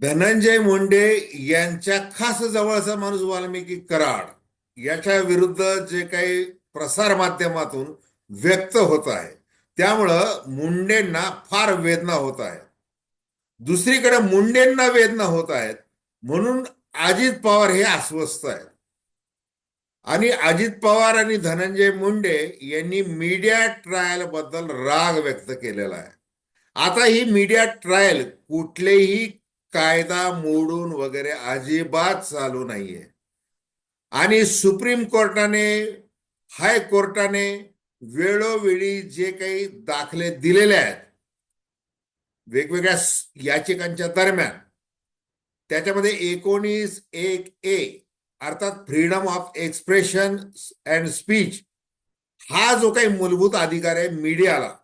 धनंजय मुंडे यांच्या खास जवळचा माणूस वाल्मिकी कराड याच्या विरुद्ध जे काही प्रसार माध्यमातून व्यक्त होत आहे त्यामुळं मुंडेंना फार वेदना होत आहे. दुसरीकडे मुंडेंना वेदना होत आहेत म्हणून अजित पवार हे अस्वस्थ आहेत. आणि अजित पवार आणि धनंजय मुंडे यांनी मीडिया ट्रायल बद्दल राग व्यक्त केलेला आहे. आता ही मीडिया ट्रायल कुठलेही कायदा मोडून वगैरे अजिबात चालू नाहीये. आणि सुप्रीम कोर्टाने, हायकोर्टाने वेळोवेळी जे काही दाखले दिलेले आहेत वेगवेगळ्या याचिकांच्या दरम्यान, त्याच्यामध्ये 19(1)(a) अर्थात freedom of expression and speech हा जो काही मूलभूत अधिकार आहे मीडियाला,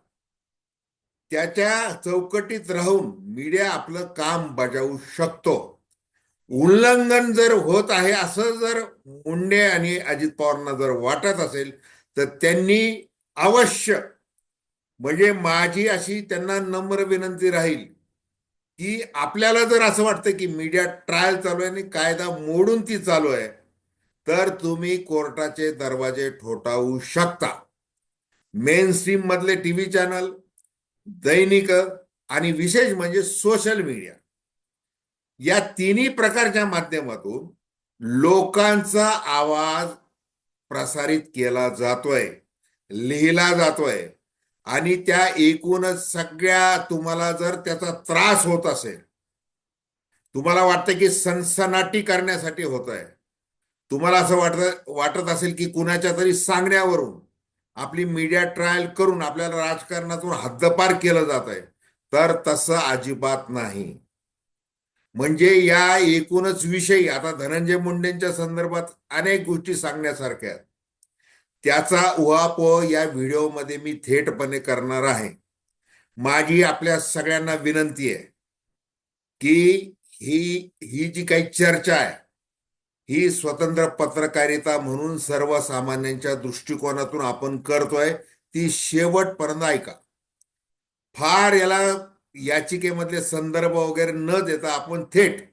त्याच्या चौकटीत राहून मीडिया आपलं काम बजावू शकतो. उल्लंघन जर होत आहे असं जर मुंडे आणि अजित पवारांना जर वाटत असेल तर त्यांनी अवश्य, म्हणजे माझी अशी त्यांना नम्र विनंती राहील की आपल्याला जर असं वाटतं की मीडिया ट्रायल चालू आहे आणि कायदा मोडून ती चालू आहे तर तुम्ही कोर्टाचे दरवाजे ठोठावू शकता. मेन स्ट्रीम मधले टीव्ही चॅनल, दैनिक आणि विशेष म्हणजे सोशल मीडिया, या तिन्ही प्रकारच्या माध्यमातून लोकांचा आवाज प्रसारित केला जातोय, लिहिला जातोय. आणि त्या एकूणच सगळ्या, तुम्हाला जर त्याचा त्रास होत असेल, तुम्हाला वाटतं की सनसनाटी करण्यासाठी होत आहे, तुम्हाला असं वाटत असेल की कुणाच्या तरी सांगण्यावरून आपली मीडिया ट्रायल करून आपल्याला राजकारणातून हद्दपार केलं जात आहे, तर तसं अजिबात नाही. म्हणजे या एकूणच विषयी आता धनंजय मुंडेंच्या संदर्भात अनेक गोष्टी सांगण्यासारख्या आहेत. त्याचा उहापोह या व्हिडिओमध्ये मी थेटपणे करणार आहे. माझी आपल्या सगळ्यांना विनंती आहे की ही ही जी काही चर्चा आहे ही स्वतंत्र पत्रकारिता म्हणून सर्वसामान्यांच्या दृष्टिकोनातून आपण करतोय, ती शेवटपर्यंत ऐका. फार याला याचिकेमधले संदर्भ वगैरे न देता आपण थेट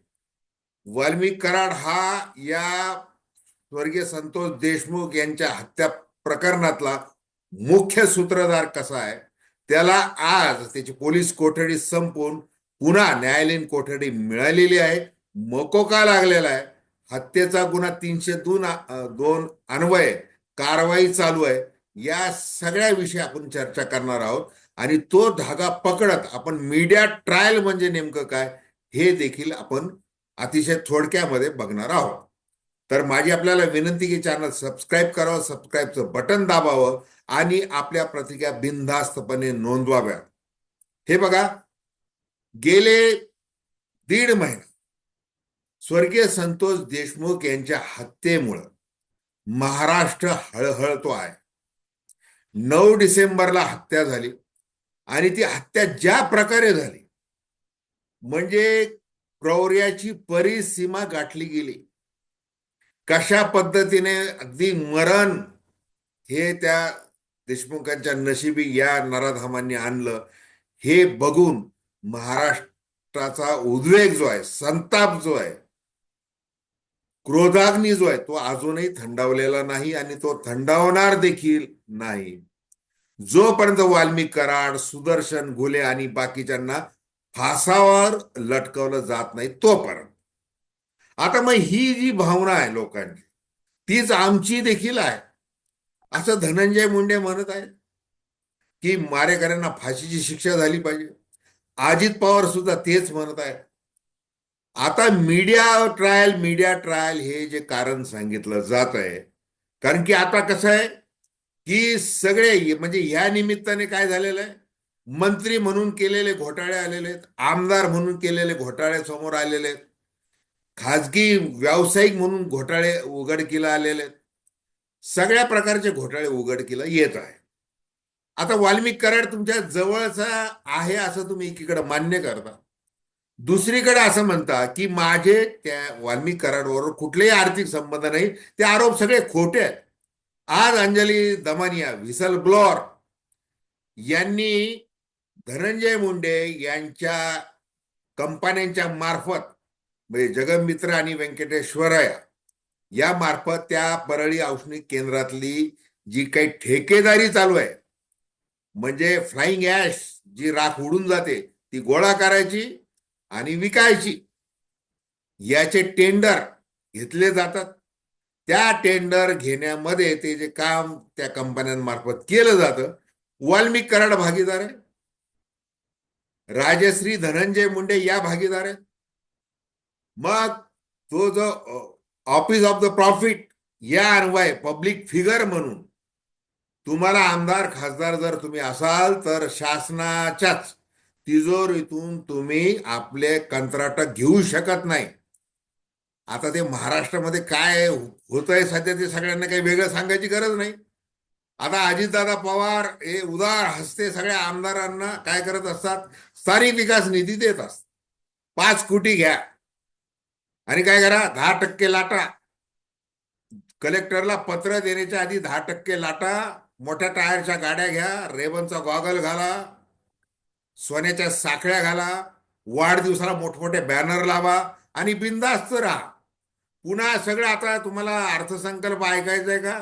वाल्मिक कराड हा या स्वर्गीय संतोष देशमुख यांच्या हत्या प्रकरणातला मुख्य सूत्रधार कसा आहे, त्याला आज त्याची पोलीस कोठडी संपवून पुन्हा न्यायालयीन कोठडी मिळालेली आहे, मकोका लागलेला आहे, हत्येचा गुन्हा 302 अन्वये कारवाई चालू आहे. या सगळ्या विषयी आपण चर्चा करणार आहोत आणि तो धागा पकडत आपण मीडिया ट्रायल म्हणजे नेमकं काय हे देखील आपण अतिशय थोडक्यामध्ये बघणार आहोत. तर माझी आपल्याला विनंती की चॅनल सबस्क्राईब करावं, सबस्क्राईबचं बटन दाबावं आणि आपल्या प्रतिक्रिया बिनधास्तपणे नोंदवाव्या. हे बघा, गेले 1.5 महिना स्वर्गीय संतोष देशमुख यांच्या हत्येमुळं महाराष्ट्र हळहळतो आहे. 9 डिसेंबरला हत्या झाली आणि ती हत्या ज्या प्रकारे झाली म्हणजे क्रौर्याची परिसीमा गाठली गेली. कशा पद्धतीने अगदी मरण हे त्या देशमुखांच्या नशिबी या नराधामांनी आणलं हे बघून महाराष्ट्राचा उद्वेग जो आहे, संताप जो आहे, क्रोधाग्नी जो आहे तो अजूनही थंडावलेला नाही आणि तो थंडावणार देखील नाही जोपर्यंत वाल्मिक कराड, सुदर्शन घुले आणि बाकीच्यांना फासावर लटकवलं जात नाही तोपर्यंत. आता मग ही जी भावना आहे लोकांची तीच आमची देखील आहे असं धनंजय मुंडे म्हणत आहेत की मारेकऱ्यांना फाशीची शिक्षा झाली पाहिजे. अजित पवार सुद्धा तेच म्हणत आहेत. आता मीडिया ट्रायल हे जे कारण सांगितलं जात आहे, कारण की आता कसं आहे की सगळे म्हणजे ह्या निमित्ताने काय झालेलं आहे, मंत्री म्हणून केलेले घोटाळे आलेले आहेत, आमदार म्हणून केलेले घोटाळे समोर आलेले आहेत, खाजगी व्यावसायिक म्हणून घोटाळे उघडकीला आलेले आहेत, सगळ्या प्रकारचे घोटाळे उघडकीला येत आहे. आता वाल्मिक कराड तुमच्या जवळचा आहे असं तुम्ही एकीकडे मान्य करता, दुसरीकडे असं म्हणता की माझे त्या वाल्मिक कराडबरोबर कुठलेही आर्थिक संबंध नाही, ते आरोप सगळे खोटे आहेत. आज अंजली दमानिया व्हिसल ब्लोअर यांनी धनंजय मुंडे यांच्या कंपन्यांच्या मार्फत म्हणजे जगमित्र आणि व्यंकटेश्वरया या मार्फत त्या परळी औष्णिक केंद्रातली जी काही ठेकेदारी चालू आहे, म्हणजे फ्लाइंग ऍश जी राख उडून जाते ती गोळा करायची आणि विकायची, याचे टेंडर घेतले जातात. त्या टेंडर घेण्यामध्ये ते जे काम त्या कंपन्यांमार्फत केलं जातं, वाल्मिक कराड भागीदार आहे, राजश्री धनंजय मुंडे या भागीदार आहेत. मग तो जो ऑफिस ऑफ द प्रॉफिट या अन्वय पब्लिक फिगर म्हणून तुम्हाला आमदार खासदार जर तुम्ही असाल तर शासनाच्याच तिजोरीतून तुम्ही आपले कंत्राट घेऊ शकत नाही. आता ते महाराष्ट्रामध्ये काय होतंय सध्या ते सगळ्यांना काही वेगळं सांगायची गरज नाही. आता अजितदादा पवार हे उदार हस्ते सगळ्या आमदारांना काय करत असतात, स्थानिक विकास निधी देत असतात. 5 कोटी घ्या आणि काय करा, 10% लाटा. कलेक्टरला पत्र देण्याच्या आधी 10% लाटा. मोठ्या टायरच्या गाड्या घ्या, रेबनचा गॉगल घाला, सोन्याच्या साखळ्या घाला, वाढदिवसाला मोठमोठे बॅनर लावा आणि बिनधास्त राहा. पुन्हा सगळं आता तुम्हाला अर्थसंकल्प ऐकायचा आहे का?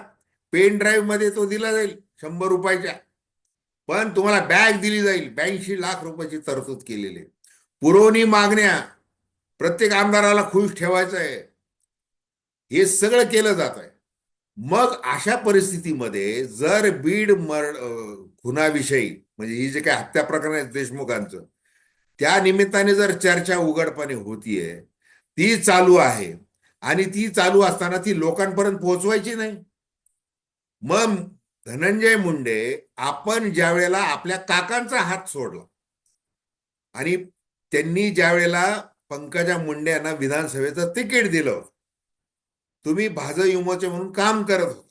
पेन ड्राईव्ह मध्ये तो दिला जाईल 100 रुपयाच्या. पण तुम्हाला बॅग दिली जाईल, 82 लाख रुपयाची तरतूद केलेली आहे. पुरवणी मागण्या, प्रत्येक आमदाराला खुश ठेवायचं आहे, हे सगळं केलं जात आहे. मग अशा परिस्थितीमध्ये जर बीड खुनाविषयी म्हणजे ही जे काही हत्या प्रकरण आहे देशमुखांचं, त्या निमित्ताने जर चर्चा उघडपणे होतीये, ती चालू आहे आणि ती चालू असताना ती लोकांपर्यंत पोहोचवायची नाही. मग धनंजय मुंडे, आपण ज्या वेळेला आपल्या काकांचा हात सोडला आणि त्यांनी ज्या वेळेला पंकजा मुंडे यांना विधानसभेचं तिकीट दिलं, तुम्ही भाजयुमोचे म्हणून काम करत होता.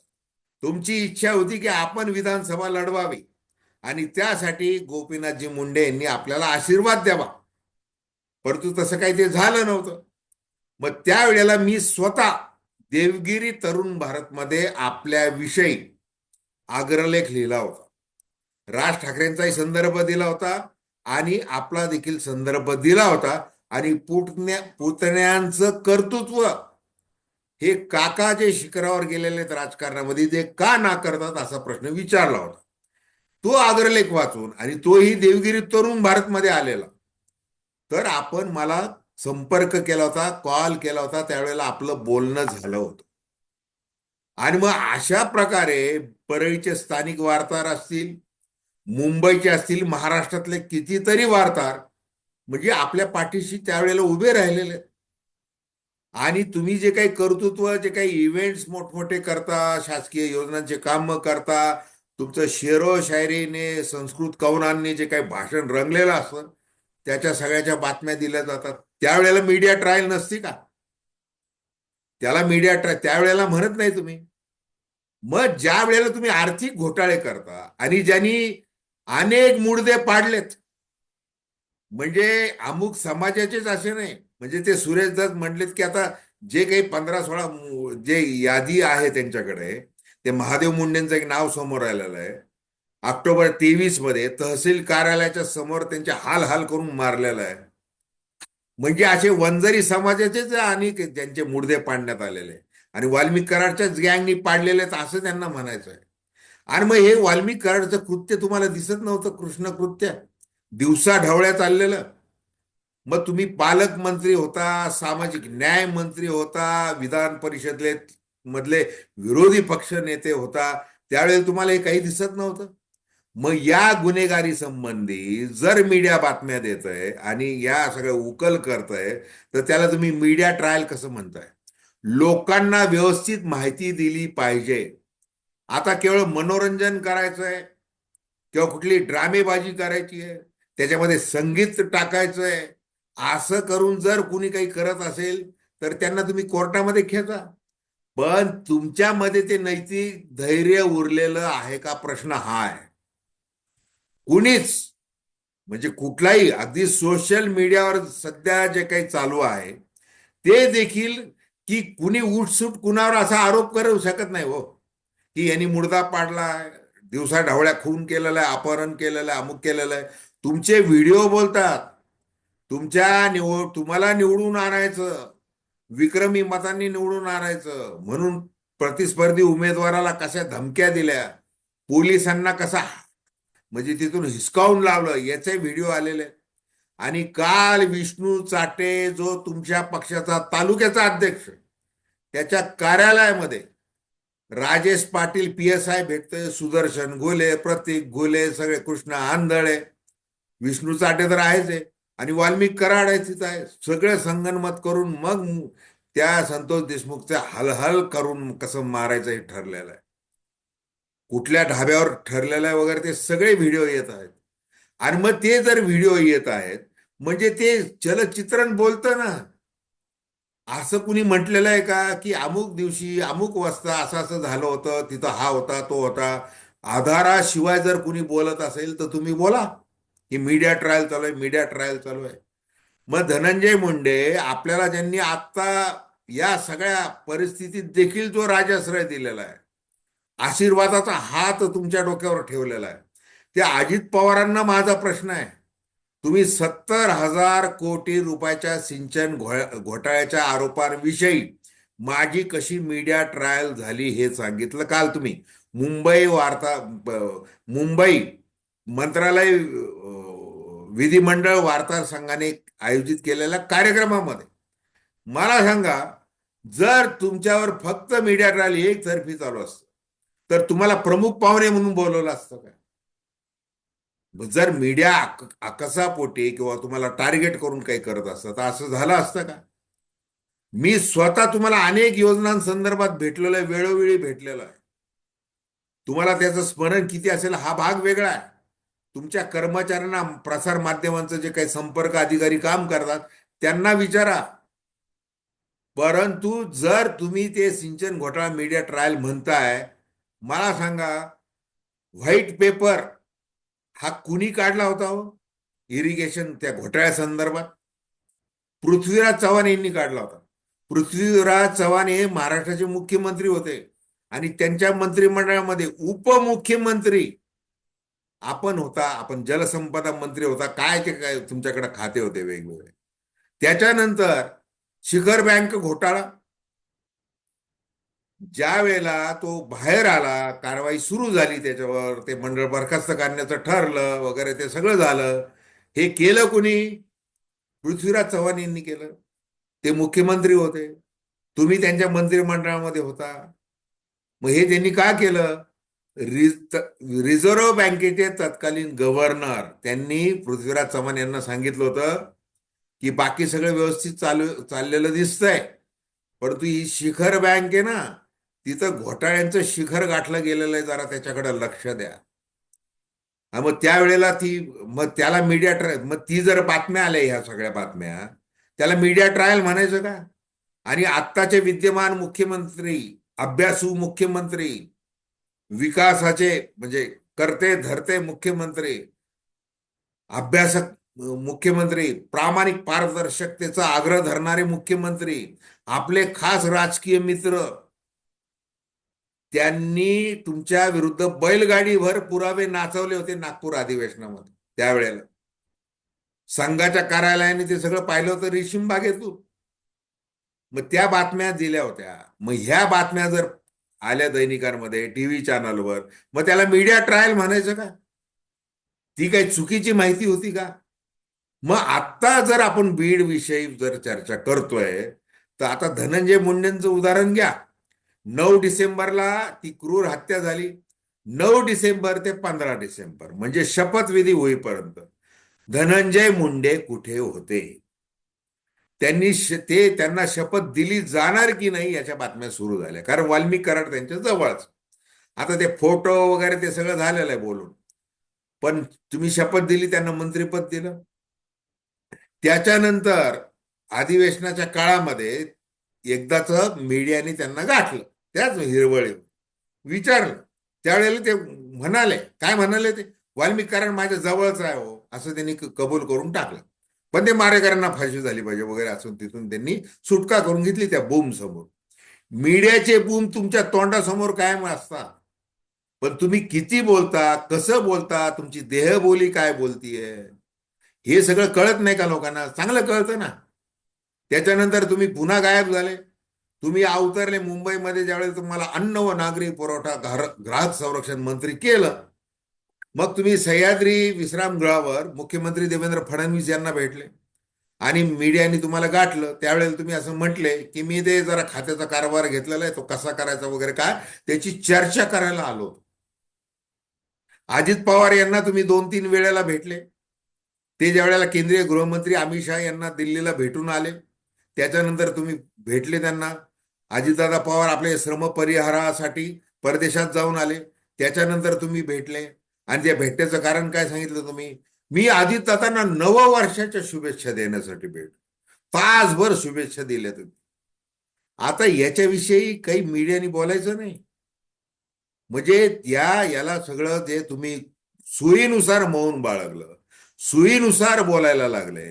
तुमची इच्छा होती की आपण विधानसभा लढवावी आणि त्यासाठी गोपीनाथजी मुंडे यांनी आपल्याला आशीर्वाद द्यावा, परंतु तसं काही ते झालं नव्हतं. मग त्यावेळेला मी स्वतः देवगिरी तरुण भारतमध्ये आपल्याविषयी अग्रलेख लिहिला होता. राज ठाकरेंचाही संदर्भ दिला होता आणि आपला देखील संदर्भ दिला होता. आणि पुतण्यांचं कर्तृत्व हे काका जे शिखरावर गेलेले आहेत राजकारणामध्ये ते का नाकारतात असा प्रश्न विचारला होता. तो अग्रलेख वाचून आणि तोही देवगिरी तरुण भारतमध्ये आलेला, तर आपण मला संपर्क केला होता, कॉल केला होता, त्यावेळेला आपलं बोलणं झालं होतं. आणि मग अशा प्रकारे परळीचे स्थानिक वार्ताहर असतील, मुंबईचे असतील, महाराष्ट्रातले कितीतरी वार्ताहर म्हणजे आपल्या पाठीशी त्यावेळेला उभे राहिलेले. आणि तुम्ही जे काही कर्तृत्व, जे काही इव्हेंट्स मोठमोठे करता, शासकीय योजनांचे काम करता, तुमचं शेरो शायरीने, संस्कृत कवनांनी जे काही भाषण रंगलेलं असतं, त्याच्या सगळ्याच्या बातम्या दिल्या जातात. त्यावेळेला मीडिया ट्रायल नसती का? त्याला मीडिया ट्रायल त्यावेळेला म्हणत नाही तुम्ही. मग ज्या वेळेला तुम्ही आर्थिक घोटाळे करता आणि ज्यांनी अनेक मुडदे पाडलेत, म्हणजे अमुक समाजाचेच असे नाही, म्हणजे ते सुरेश दत्त म्हटलेत की आता जे काही 15-16 जे यादी आहे त्यांच्याकडे, ते महादेव मुंडेंचं एक नाव समोर आलेलं आहे. ऑक्टोबर 23 मध्ये तहसील कार्यालयाच्या समोर त्यांचे हाल हाल करून मारलेलं आहे. म्हणजे असे वंजारी समाजाचेच आणि ज्यांचे मुडदे पाडण्यात आलेले आणि वाल्मिक कराडच्याच गँगनी पाडलेले आहेत असं त्यांना म्हणायचं आहे. आणि मग हे वाल्मिक कराडचं कृत्य तुम्हाला दिसत नव्हतं? कृष्ण कृत्य दिवसा ढवळ्या चाललेलं. मग तुम्ही पालकमंत्री होता, सामाजिक न्याय मंत्री होता, विधान परिषदेले मधले विरोधी पक्ष नेते होता, त्यावेळेला तुम्हाला हे काही दिसत नव्हतं? मग या गुन्हेगारी संबंधी जर मीडिया बातम्या देत आहे आणि या सगळ्या उकल करतंय, तर त्याला तुम्ही मीडिया ट्रायल कसं म्हणताय? लोकांना व्यवस्थित माहिती दिली पाहिजे. आता केवळ मनोरंजन करायचंय किंवा कुठली ड्रामेबाजी करायची आहे, त्याच्यामध्ये संगीत टाकायचं आहे, असं करून जर कुणी काही करत असेल तर त्यांना तुम्ही कोर्टामध्ये खेचा. पण तुमच्यामध्ये ते नैतिक धैर्य उरलेलं आहे का, प्रश्न हा आहे. कुणीच म्हणजे कुठलाही, अगदी सोशल मीडियावर सध्या जे काही चालू आहे ते देखील, की कुणी उठसूट कुणावर असा आरोप करू शकत नाही हो, की यांनी मुर्दा पाडलाय, दिवसा ढवळ्या खून केलेला आहे, अपहरण केलेलं आहे, अमुक केलेलं आहे. तुमचे व्हिडिओ बोलतात, तुम्हाला निवडून आणायचं, विक्रमी मतांनी निवडून आणायचं म्हणून प्रतिस्पर्धी उमेदवाराला कशा धमक्या दिल्या, पोलिसांना कसा म्हणजे तिथून हिसकावून लावलं, याचे व्हिडिओ आलेले आहेत. आणि काल विष्णू चाटे जो तुमच्या पक्षाचा तालुक्याचा अध्यक्ष, त्याच्या कार्यालयामध्ये राजेश पाटील PSI भेटते, सुदर्शन घोले, प्रतीक घोले, सगळे कृष्ण आंधळे, विष्णू चाटे तर आहेच आहे, आणि वाल्मिक कराड आहे तिथं आहे, सगळे संगनमत करून मग त्या संतोष देशमुखचे हलहल करून कसं मारायचं हे ठरलेलं आहे. कुठल्या ढाब्यावर ठरलेलं आहे वगैरे ते सगळे व्हिडिओ येत आहेत. आणि मग ते जर व्हिडिओ येत आहेत म्हणजे ते चलचित्रण बोलतं ना. असं कुणी म्हटलेलं आहे का की अमुक दिवशी अमुक वाजता असं असं झालं होतं, तिथं हा होता तो होता. आधाराशिवाय जर कुणी बोलत असेल तर तुम्ही बोला की मीडिया ट्रायल चालू आहे, मीडिया ट्रायल चालू आहे. मग धनंजय मुंडे आपल्याला ज्यांनी आत्ता या सगळ्या परिस्थितीत देखील जो राजाश्रय दिलेला आहे, आशीर्वादाचा हात तुमच्या डोक्यावर ठेवलेला आहे, त्या अजित पवारांना माझा प्रश्न आहे. तुम्ही 70,000 कोटी रुपयाच्या सिंचन घोटाळ्याच्या आरोपांविषयी माझी कशी मीडिया ट्रायल झाली हे सांगितलं काल तुम्ही मुंबई मंत्रालय विधिमंडळ वार्ताहर संघाने आयोजित केलेल्या कार्यक्रमामध्ये. मला सांगा, जर तुमच्यावर फक्त मीडिया ट्रायल एकतर्फी चालू असतं तर तुम्हाला प्रमुख पाहुणे म्हणून बोलवलं असतं का? जर मीडिया अकसापोटी किंवा तुम्हाला टार्गेट करून काही करत असतं तर असं झालं असतं का? मी स्वतः तुम्हाला अनेक योजनांसंदर्भात भेटलेलो आहे, वेळोवेळी भेटलेलो आहे. तुम्हाला त्याचं स्मरण किती असेल हा भाग वेगळा आहे. तुमच्या कर्मचाऱ्यांना, प्रसार माध्यमांचं जे काही संपर्क अधिकारी काम करतात त्यांना विचारा. परंतु जर तुम्ही ते सिंचन घोटाळा मीडिया ट्रायल म्हणताय, मला सांगा, व्हाईट पेपर हा कुणी काढला होता हो? इरिगेशन त्या घोटाळ्या संदर्भात पृथ्वीराज चव्हाण यांनी काढला होता. पृथ्वीराज चव्हाण हे महाराष्ट्राचे मुख्यमंत्री होते आणि त्यांच्या मंत्रिमंडळामध्ये उपमुख्यमंत्री आपण जलसंपदा मंत्री होता, काय ते काय तुमच्याकडे खाते होते वेगवेगळे. त्याच्यानंतर शिखर बँक घोटाळा, ज्या वेळेला तो बाहेर आला, कारवाई सुरू झाली, त्याच्यावर ते मंडळ बरखास्त करण्याचं ठरलं वगैरे, ते सगळं झालं. हे केलं कुणी? पृथ्वीराज चव्हाण यांनी केलं. ते मुख्यमंत्री होते, तुम्ही त्यांच्या मंत्रिमंडळामध्ये होता. मग हे त्यांनी का केलं? रिझर्व्ह बँकेचे तत्कालीन गव्हर्नर त्यांनी पृथ्वीराज चव्हाण यांना सांगितलं होतं की बाकी सगळं व्यवस्थित चाललेलं दिसतंय, परंतु ही शिखर बँक आहे ना, तिथं घोटाळ्यांचं शिखर गाठलं गेलेलं आहे, जरा त्याच्याकडे लक्ष द्या. मग त्यावेळेला मग त्याला मीडिया ट्रायल, मग ती जर बातम्या आल्या, ह्या सगळ्या बातम्या, त्याला मीडिया ट्रायल म्हणायचं का? आणि आत्ताचे विद्यमान मुख्यमंत्री, अभ्यासू मुख्यमंत्री, विकासाचे म्हणजे करते धरते मुख्यमंत्री, अभ्यासक मुख्यमंत्री, प्रामाणिक पारदर्शकतेचा आग्रह धरणारे मुख्यमंत्री, आपले खास राजकीय मित्र, त्यांनी तुमच्या विरुद्ध बैलगाडीभर पुरावे नाचवले होते नागपूर अधिवेशनामध्ये. त्यावेळेला संघाच्या कार्यालयाने ते सगळं पाहिलं होतं रेशीम बागेतून. मग त्या बातम्या दिल्या होत्या. मग ह्या बातम्या जर आल्या दैनिकांमध्ये, टीव्ही चॅनलवर, मग त्याला मीडिया ट्रायल म्हणायचं का? ती काही चुकीची माहिती होती का? मग आत्ता जर आपण बीड विषयी जर चर्चा करतोय तर आता धनंजय मुंडेंचं उदाहरण घ्या. 9 डिसेंबरला ती क्रूर हत्या झाली. 9 डिसेंबर ते 15 डिसेंबर म्हणजे शपथविधी होईपर्यंत धनंजय मुंडे कुठे होते? त्यांना शपथ दिली जाणार की नाही याच्या बातम्या सुरू झाल्या, कारण वाल्मिक कराड त्यांच्या जवळच. आता ते फोटो वगैरे ते सगळं झालेलं आहे बोलून, पण तुम्ही शपथ दिली, त्यांना मंत्रिपद दिलं. त्याच्यानंतर अधिवेशनाच्या काळामध्ये एकदाच मीडियाने त्यांना गाठलं, त्याच हिरवळी विचारलं. त्यावेळेला ते म्हणाले, काय म्हणाले ते? वाल्मिक कराड माझ्या जवळच आहे हो, असं त्यांनी कबूल करून टाकलं. पण ते मारेकरांना फाशी झाली पाहिजे वगैरे असून तिथून त्यांनी सुटका करून घेतली त्या बूम समोर. मीडियाचे बूम तुमच्या तोंडासमोर कायम असतात, पण तुम्ही किती बोलता, कसं बोलता, तुमची देहबोली काय बोलतीये, हे सगळं कळत नाही का लोकांना? चांगलं कळतं ना. त्याच्यानंतर तुम्ही पुन्हा गायब झाले. तुम्ही अवतरले मुंबईमध्ये, ज्यावेळेस तुम्हाला अन्न व नागरी पुरवठा ग्राहक संरक्षण मंत्री केलं. मग तुम्ही सह्याद्री विश्रामगृहावर मुख्यमंत्री देवेंद्र फडणवीस यांना भेटले आणि मीडियाने तुम्हाला गाठलं. त्यावेळेला तुम्ही असं म्हटले की मी ते जरा खात्याचा कारभार घेतलेला आहे, तो कसा करायचा वगैरे काय त्याची चर्चा करायला आलो. अजित पवार यांना तुम्ही 2-3 वेळेला भेटले. ते ज्या वेळेला केंद्रीय गृहमंत्री अमित शहा यांना दिल्लीला भेटून आले, त्याच्यानंतर तुम्ही भेटले त्यांना. अजितदादा पवार आपले श्रम परिहारासाठी परदेशात जाऊन आले, त्याच्यानंतर तुम्ही भेटले. आणि त्या भेटण्याचं कारण काय सांगितलं तुम्ही? मी अजितदादांना नववर्षाच्या शुभेच्छा देण्यासाठी भेट, तासभर शुभेच्छा दिल्या तुम्ही. आता याच्याविषयी काही मीडियाने बोलायचं नाही. म्हणजे याला सगळं जे तुम्ही सोयीनुसार मौन बाळगलं, सुईनुसार बोलायला लागले.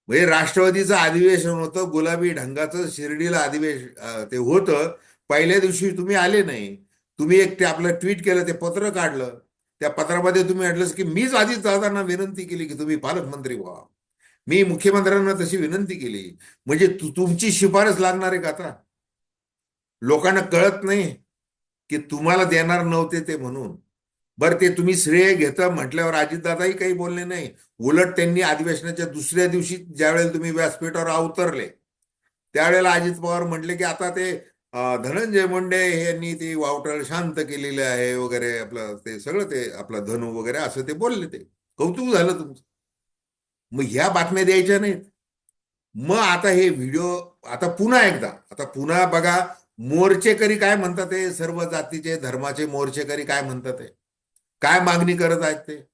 म्हणजे राष्ट्रवादीचं अधिवेशन होतं, गुलाबी ढंगाचं शिर्डीला अधिवेशन ते होतं. पहिल्या दिवशी तुम्ही आले नाही. तुम्ही एक ते आपलं ट्विट केलं, ते पत्र काढलं. त्या पत्रामध्ये तुम्ही म्हटलं की मीच अजितदादांना विनंती केली की तुम्ही पालकमंत्री व्हा. मी मुख्यमंत्र्यांना तशी विनंती केली. म्हणजे तुमची शिफारस लागणार आहे का आता? लोकांना कळत नाही की तुम्हाला देणार नव्हते ते म्हणून. बरं, ते तुम्ही श्रेय घेता म्हटल्यावर अजितदादाही काही बोलले नाही. उलट त्यांनी अधिवेशनाच्या दुसऱ्या दिवशी ज्यावेळेला तुम्ही व्यासपीठावर अवतरले, त्यावेळेला अजित पवार म्हटले की आता ते धनंजय मुंडे यांनी ती वावटळ शांत केलेली आहे वगैरे, आपलं ते सगळं ते आपलं धनू वगैरे असं ते बोलले. ते कौतुक झालं तुमचं. मग ह्या बातम्या द्यायच्या नाहीत. मग आता हे व्हिडिओ, आता पुन्हा बघा, मोर्चेकरी काय म्हणतात, ते सर्व जातीचे धर्माचे मोर्चेकरी काय म्हणतात, ते काय मागणी करत आहेत ते.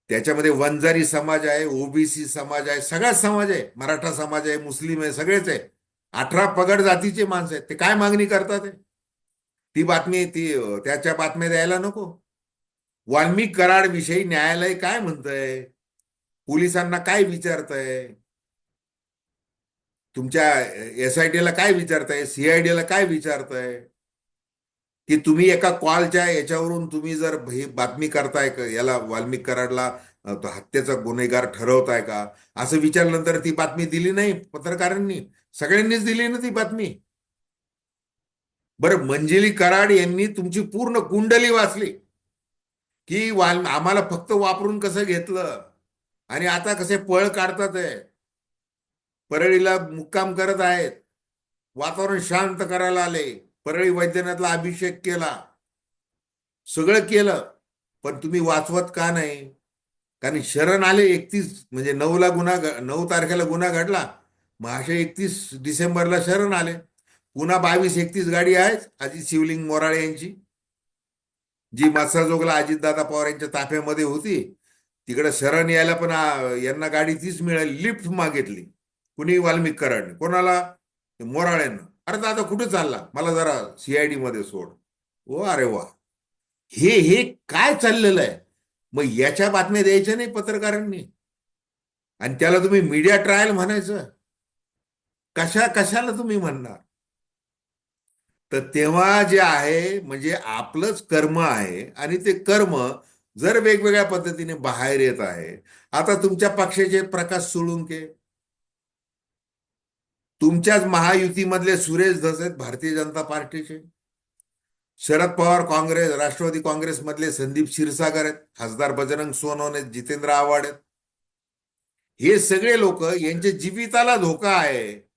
त्याच्यामध्ये वंजारी समाज आहे, ओबीसी समाज आहे, सगळाच समाज आहे, मराठा समाज आहे, मुस्लिम आहे, सगळेच आहे. 18 पगड जातीचे माणसं आहेत. ते काय मागणी करतात ते? ती बातमी त्याच्या बातम्या द्यायला नको. वाल्मिक कराड विषयी न्यायालय काय म्हणतंय? पोलिसांना काय विचारतंय? तुमच्या SITला काय विचारताय? CIDला काय विचारताय? की तुम्ही एका कॉलच्या याच्यावरून तुम्ही जर ही बातमी करताय का, याला वाल्मिक कराडला तो हत्येचा गुन्हेगार ठरवताय का, असं विचारल्यानंतर ती बातमी दिली नाही पत्रकारांनी. सगळ्यांनीच दिली ना ती बातमी. बरं, मंजिली कराड यांनी तुमची पूर्ण कुंडली वाचली की आम्हाला फक्त वापरून कसं घेतलं आणि आता कसे पळ काढतात आहे, परळीला मुक्काम करत आहेत, वातावरण शांत करायला आले, परळी वैद्यनाथला अभिषेक केला, सगळं केलं. पण तुम्ही वाचवत का नाही? कारण शरण आले 31, म्हणजे 9 तारखेला गुन्हा घडला, मग असे 31 डिसेंबरला शरण आले. पुन्हा 22-31 गाडी आहे अजित शिवलिंग मोराळे यांची, जी मत्साजोगला अजितदादा पवार यांच्या ताफ्यामध्ये होती. तिकडे शरण यायला पण यांना गाडी तीच मिळाली, लिफ्ट मागितली कुणी, वाल्मिक कराडने. कोणाला? मोराळ्यांना. अरे दादा कुठे चालला, मला जरा CID मध्ये सोड. ओ अरे वा, हे हे काय चाललेलं आहे? मग याच्या बातम्या द्यायच्या नाही पत्रकारांनी, आणि त्याला तुम्ही मीडिया ट्रायल म्हणायचं? कशाला तुम्ही म्हणणार? तर तेव्हा जे आहे म्हणजे आपलंच कर्म आहे, आणि ते कर्म जर वेगवेगळ्या पद्धतीने बाहेर येत आहे. आता तुमच्या पक्षाचे प्रकाश सोळुंके, तुमच्याच महायुतीमधले सुरेश धस आहेत भारतीय जनता पार्टीचे, शरद पवार काँग्रेस, राष्ट्रवादी काँग्रेसमधले संदीप क्षीरसागर आहेत, खासदार बजरंग सोनवणे, जितेंद्र आव्हाड आहेत. हे सगळे लोक, यांच्या जीविताला धोका आहे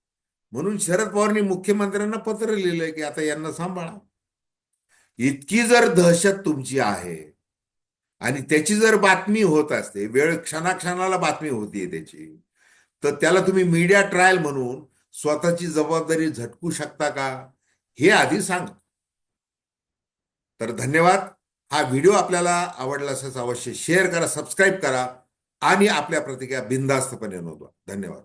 म्हणून शरद पवारांनी मुख्यमंत्र्यांना पत्र लिहिलंय की आता यांना सांभाळा. इतकी जर दहशत तुमची आहे आणि त्याची जर बातमी होत असते, वेळ क्षणाक्षणाला बातमी होतीये त्याची, तर त्याला तुम्ही मीडिया ट्रायल म्हणून स्वतःची जबाबदारी झटकू शकता का, हे आधी सांगा. तर धन्यवाद. हा व्हिडिओ आपल्याला आवडला असेल अवश्य शेअर करा, सबस्क्राईब करा आणि आपल्या प्रतिक्रिया बिनधास्तपणे नोंदवा. धन्यवाद.